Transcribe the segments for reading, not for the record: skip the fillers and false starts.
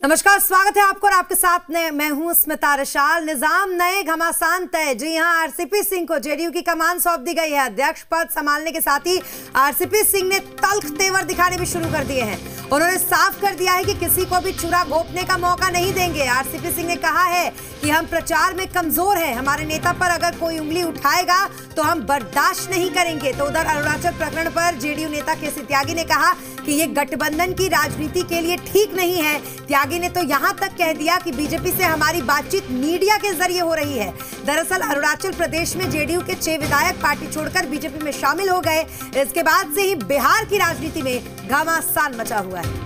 नमस्कार, स्वागत है आपको और आपके साथ मैं हूं स्मिता रशाल। निजाम नए घमासान तय। जी हां, आरसीपी सिंह को जेडीयू की कमान सौंप दी गई है। अध्यक्ष पद संभालने के साथ ही आरसीपी सिंह ने तल्ख तेवर दिखाने भी शुरू कर दिए हैं। उन्होंने साफ कर दिया है कि किसी को भी छुरा घोंपने का मौका नहीं देंगे। आरसीपी सिंह ने कहा है कि हम प्रचार में कमजोर हैं, हमारे नेता पर अगर कोई उंगली उठाएगा तो हम बर्दाश्त नहीं करेंगे। तो उधर अरुणाचल प्रकरण पर जेडीयू नेता केसी त्यागी ने कहा कि ये गठबंधन की राजनीति के लिए ठीक नहीं है। त्यागी ने तो यहां तक कह दिया कि बीजेपी से हमारी बातचीत मीडिया के जरिए हो रही है। दरअसल अरुणाचल प्रदेश में जेडीयू के 6 विधायक पार्टी छोड़कर बीजेपी में शामिल हो गए। इसके बाद से ही बिहार की राजनीति में घमासान मचा हुआ है।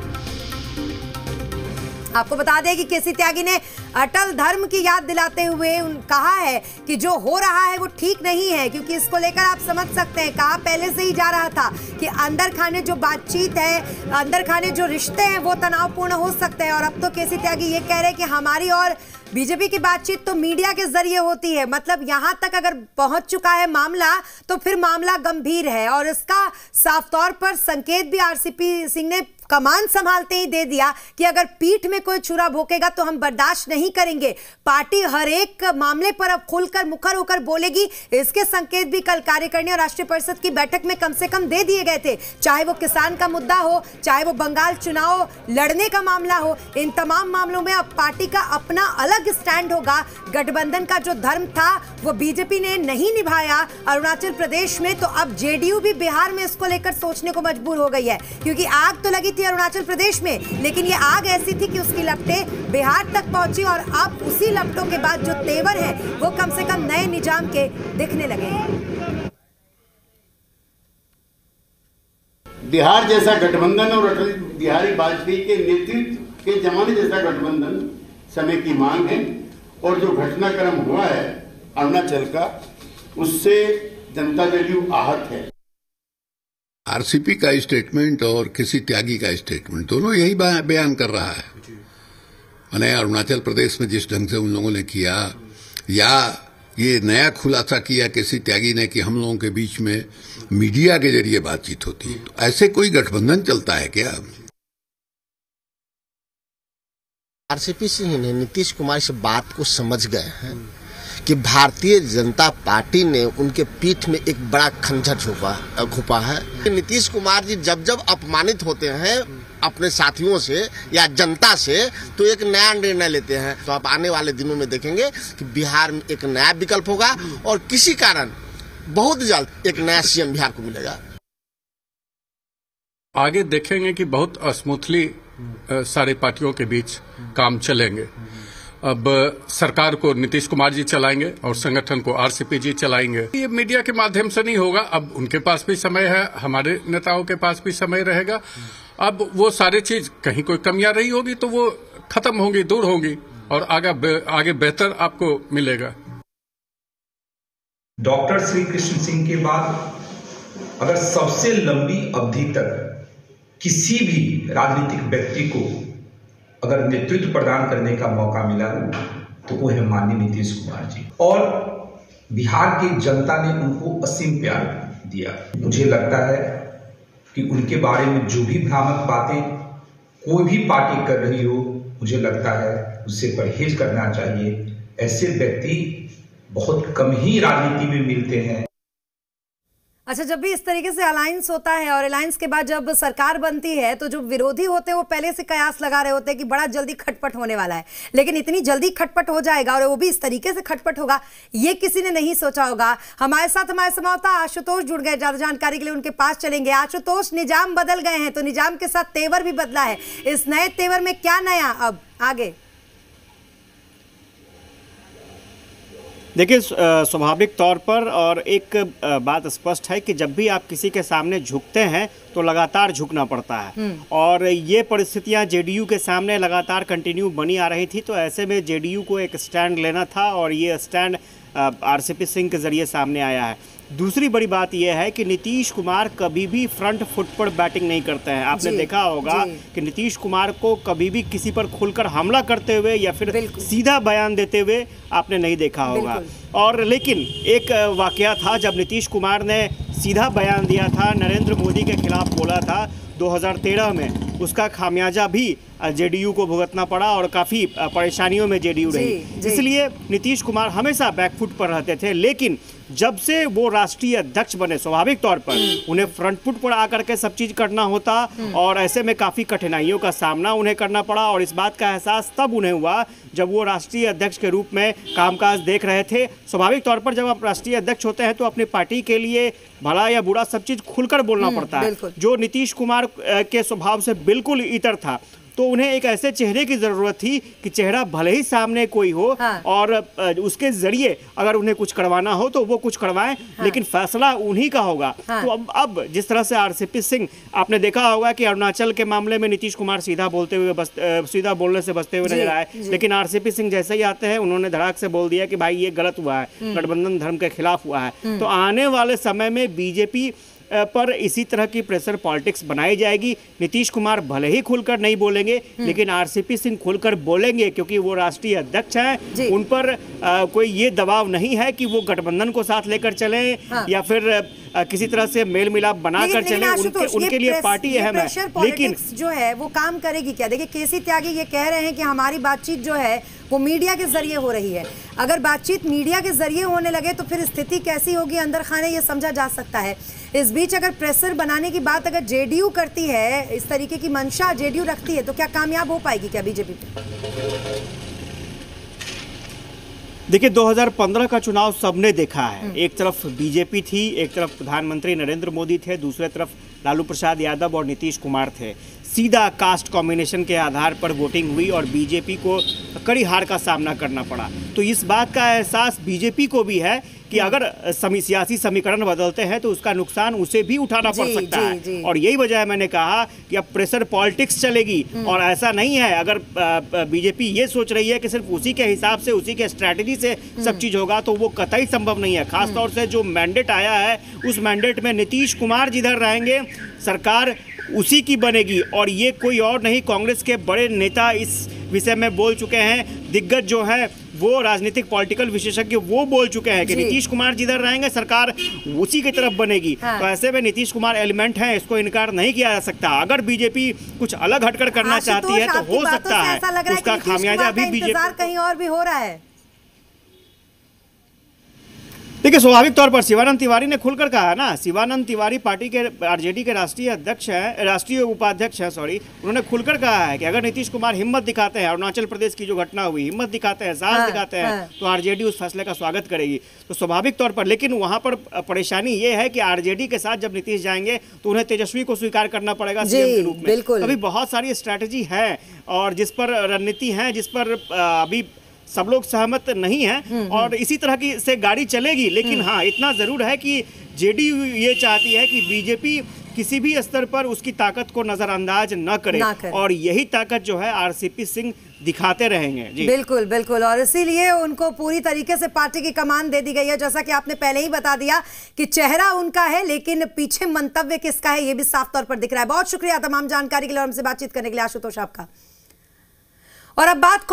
आपको बता दें कि केसी त्यागी ने अटल धर्म की याद दिलाते हुए कहा है कि जो हो रहा है वो ठीक नहीं है, क्योंकि इसको लेकर आप समझ सकते हैं, कहा पहले से ही जा रहा था कि अंदर खाने जो बातचीत है, अंदर खाने जो रिश्ते हैं वो तनावपूर्ण हो सकते हैं। और अब तो केसी त्यागी ये कह रहे हैं कि हमारी और बीजेपी की बातचीत तो मीडिया के जरिए होती है। मतलब यहां तक अगर पहुंच चुका है मामला तो फिर मामला गंभीर है। और इसका साफ तौर पर संकेत भी आरसीपी सिंह ने कमान संभालते ही दे दिया कि अगर पीठ में कोई छुरा भोंकेगा तो हम बर्दाश्त नहीं करेंगे। पार्टी हर एक मामले पर अब खुलकर मुखर होकर बोलेगी। इसके संकेत भी कल कार्यकारिणी और राष्ट्रीय परिषद की बैठक में कम से कम दे दिए गए थे। चाहे वो किसान का मुद्दा हो, चाहे वो बंगाल चुनाव लड़ने का मामला हो, इन तमाम मामलों में अब पार्टी का अपना अलग स्टैंड होगा। गठबंधन का जो धर्म था वो बीजेपी ने नहीं निभाया अरुणाचल प्रदेश में, तो अब जेडीयू भी बिहार में इसको लेकर सोचने को मजबूर हो गई है। क्योंकि आग तो लगी अरुणाचल प्रदेश में, लेकिन ये आग ऐसी थी कि उसकी लपटें बिहार तक पहुंची। और अब उसी लपटों के बाद जो तेवर है वो कम से कम नए निजाम के दिखने लगे हैं। बिहार जैसा गठबंधन और अटल बिहारी वाजपेयी के नेतृत्व के जमाने जैसा गठबंधन समय की मांग है। और जो घटनाक्रम हुआ है अरुणाचल का, उससे जनता दल आहत है। आरसीपी का स्टेटमेंट और केसी त्यागी का स्टेटमेंट दोनों यही बयान कर रहा है। मैंने अरुणाचल प्रदेश में जिस ढंग से उन लोगों ने किया, या ये नया खुलासा किया केसी त्यागी ने कि हम लोगों के बीच में मीडिया के जरिए बातचीत होती है, तो ऐसे कोई गठबंधन चलता है क्या? आरसीपी सिंह ने नीतीश कुमार से बात को समझ गए हैं कि भारतीय जनता पार्टी ने उनके पीठ में एक बड़ा खंजर घोंपा है। नीतीश कुमार जी जब जब अपमानित होते हैं अपने साथियों से या जनता से, तो एक नया निर्णय लेते हैं। तो आप आने वाले दिनों में देखेंगे कि बिहार में एक नया विकल्प होगा और किसी कारण बहुत जल्द एक नया सीएम बिहार को मिलेगा। आगे देखेंगे कि बहुत स्मूथली सारी पार्टियों के बीच काम चलेंगे। अब सरकार को नीतीश कुमार जी चलाएंगे और संगठन को आरसीपी जी चलाएंगे। ये मीडिया के माध्यम से नहीं होगा। अब उनके पास भी समय है, हमारे नेताओं के पास भी समय रहेगा। अब वो सारी चीज कहीं कोई कमियां रही होगी तो वो खत्म होंगी, दूर होंगी और आगे बेहतर आपको मिलेगा। डॉक्टर श्री कृष्ण सिंह के बाद अगर सबसे लंबी अवधि तक किसी भी राजनीतिक व्यक्ति को अगर नेतृत्व प्रदान करने का मौका मिला तो वो है माननीय नीतीश कुमार जी। और बिहार की जनता ने उनको असीम प्यार दिया। मुझे लगता है कि उनके बारे में जो भी भ्रामक बातें कोई भी पार्टी कर रही हो, मुझे लगता है उससे परहेज करना चाहिए। ऐसे व्यक्ति बहुत कम ही राजनीति में मिलते हैं। अच्छा, जब भी इस तरीके से अलायंस होता है और अलायंस के बाद जब सरकार बनती है तो जो विरोधी होते हैं वो पहले से कयास लगा रहे होते हैं कि बड़ा जल्दी खटपट होने वाला है, लेकिन इतनी जल्दी खटपट हो जाएगा और वो भी इस तरीके से खटपट होगा, ये किसी ने नहीं सोचा होगा। हमारे साथ हमारे संवाददाता आशुतोष जुड़ गए, ज्यादा जानकारी के लिए उनके पास चलेंगे। आशुतोष, निजाम बदल गए हैं तो निजाम के साथ तेवर भी बदला है। इस नए तेवर में क्या नया अब आगे? देखिए, स्वाभाविक तौर पर और एक बात स्पष्ट है कि जब भी आप किसी के सामने झुकते हैं तो लगातार झुकना पड़ता है। और ये परिस्थितियां जेडीयू के सामने लगातार कंटिन्यू बनी आ रही थी, तो ऐसे में जेडीयू को एक स्टैंड लेना था और ये स्टैंड आरसीपी सिंह के जरिए सामने आया है। दूसरी बड़ी बात यह है कि नीतीश कुमार कभी भी फ्रंट फुट पर बैटिंग नहीं करते हैं। आपने देखा होगा कि नीतीश कुमार को कभी भी किसी पर खुलकर हमला करते हुए या फिर सीधा बयान देते हुए आपने नहीं देखा होगा। और लेकिन एक वाकया था जब नीतीश कुमार ने सीधा बयान दिया था, नरेंद्र मोदी के खिलाफ बोला था 2013 में उसका खामियाजा भी जेडीयू को भुगतना पड़ा और काफ़ी परेशानियों में जेडीयू रही। इसलिए नीतीश कुमार हमेशा बैकफुट पर रहते थे, लेकिन जब से वो राष्ट्रीय अध्यक्ष बने स्वाभाविक तौर पर उन्हें फ्रंट फुट पर आकर के सब चीज़ करना होता और ऐसे में काफ़ी कठिनाइयों का सामना उन्हें करना पड़ा। और इस बात का एहसास तब उन्हें हुआ जब वो राष्ट्रीय अध्यक्ष के रूप में कामकाज देख रहे थे। स्वाभाविक तौर पर जब आप राष्ट्रीय अध्यक्ष होते हैं तो अपनी पार्टी के लिए भला या बुरा सब चीज़ खुलकर बोलना पड़ता है, जो नीतीश कुमार के स्वभाव से बिल्कुल इतर था। तो उन्हें एक ऐसे चेहरे की जरूरत थी कि चेहरा भले ही सामने कोई हो और उसके जरिए अगर उन्हें कुछ करवाना हो तो वो कुछ करवाएं, लेकिन फैसला उन्हीं का होगा। तो अब जिस तरह से आरसीपी सिंह, आपने देखा होगा कि अरुणाचल के मामले में नीतीश कुमार सीधा सीधा बोलने से बचते हुए नजर आए, लेकिन आरसीपी सिंह जैसे ही आते हैं उन्होंने धड़ाक से बोल दिया कि भाई ये गलत हुआ है, गठबंधन धर्म के खिलाफ हुआ है। तो आने वाले समय में बीजेपी पर इसी तरह की प्रेशर पॉलिटिक्स बनाई जाएगी। नीतीश कुमार भले ही खुलकर नहीं बोलेंगे, लेकिन आरसीपी सिंह खुलकर बोलेंगे, क्योंकि वो राष्ट्रीय अध्यक्ष हैं। उन पर कोई ये दबाव नहीं है कि वो गठबंधन को साथ लेकर चलें या फिर किसी तरह से मेल मिलाप बनाकर चलें। उनके लिए पार्टी अहम है, लेकिन जो है वो काम करेगी क्या? देखिए, केसी त्यागी ये कह रहे हैं कि हमारी बातचीत जो है वो मीडिया के जरिए हो रही है। अगर बातचीत मीडिया के जरिए होने लगे तो फिर स्थिति कैसी होगी अंदर खाने, ये समझा जा सकता है। इस बीच अगर प्रेशर बनाने की बात अगर जेडीयू करती है, इस तरीके की मंशा जेडीयू रखती है, तो क्या कामयाब हो पाएगी क्या बीजेपी पे? देखिए, 2015 का चुनाव सबने देखा है। एक तरफ बीजेपी थी, एक तरफ प्रधानमंत्री नरेंद्र मोदी थे, दूसरे तरफ लालू प्रसाद यादव और नीतीश कुमार थे। सीधा कास्ट कॉम्बिनेशन के आधार पर वोटिंग हुई और बीजेपी को कड़ी हार का सामना करना पड़ा। तो इस बात का एहसास बीजेपी को भी है कि अगर सियासी समीकरण बदलते हैं तो उसका नुकसान उसे भी उठाना पड़ सकता है। और यही वजह है मैंने कहा कि अब प्रेशर पॉलिटिक्स चलेगी। और ऐसा नहीं है, अगर बीजेपी ये सोच रही है कि सिर्फ उसी के हिसाब से, उसी के स्ट्रैटेजी से सब चीज़ होगा, तो वो कतई संभव नहीं है। खासतौर से जो मैंडेट आया है, उस मैंडेट में नीतीश कुमार जिधर रहेंगे सरकार उसी की बनेगी। और ये कोई और नहीं, कांग्रेस के बड़े नेता इस विषय में बोल चुके हैं। दिग्गज जो है वो राजनीतिक पॉलिटिकल विशेषज्ञ वो बोल चुके हैं कि नीतीश कुमार जिधर रहेंगे सरकार उसी की तरफ बनेगी। तो ऐसे में नीतीश कुमार एलिमेंट है, इसको इनकार नहीं किया जा सकता। अगर बीजेपी कुछ अलग हटकर करना चाहती है तो हो सकता है उसका खामियाजा भी बीजेपी कहीं और भी हो रहा है। देखिए, स्वाभाविक तौर पर शिवानंद तिवारी ने खुलकर कहा ना, शिवानंद तिवारी पार्टी के आरजेडी के राष्ट्रीय अध्यक्ष हैं, राष्ट्रीय उपाध्यक्ष हैं, उन्होंने खुलकर कहा है कि अगर नीतीश कुमार हिम्मत दिखाते हैं, अरुणाचल प्रदेश की जो घटना हुई, हिम्मत दिखाते हैं, साहस दिखाते हैं, तो आरजेडी उस फैसले का स्वागत करेगी। तो स्वाभाविक तौर पर, लेकिन वहां पर परेशानी ये है कि आरजेडी के साथ जब नीतीश जाएंगे तो उन्हें तेजस्वी को स्वीकार करना पड़ेगा सीएम के रूप में। अभी बहुत सारी स्ट्रैटेजी है और जिस पर रणनीति है, जिस पर अभी सब लोग सहमत नहीं हैं और इसी तरह की से गाड़ी चलेगी। लेकिन हाँ, इतना जरूर है कि जेडीयू ये चाहती है कि बीजेपी किसी भी स्तर पर उसकी ताकत को नजरअंदाज न करे और यही ताकत जो है आरसीपी सिंह दिखाते रहेंगे। जी बिल्कुल बिल्कुल, और इसीलिए उनको पूरी तरीके से पार्टी की कमान दे दी गई है। जैसा कि आपने पहले ही बता दिया कि चेहरा उनका है, लेकिन पीछे मंतव्य किसका है ये भी साफ तौर पर दिख रहा है। बहुत शुक्रिया तमाम जानकारी के लिए और हमसे बातचीत करने के लिए आशुतोष आपका। और अब बात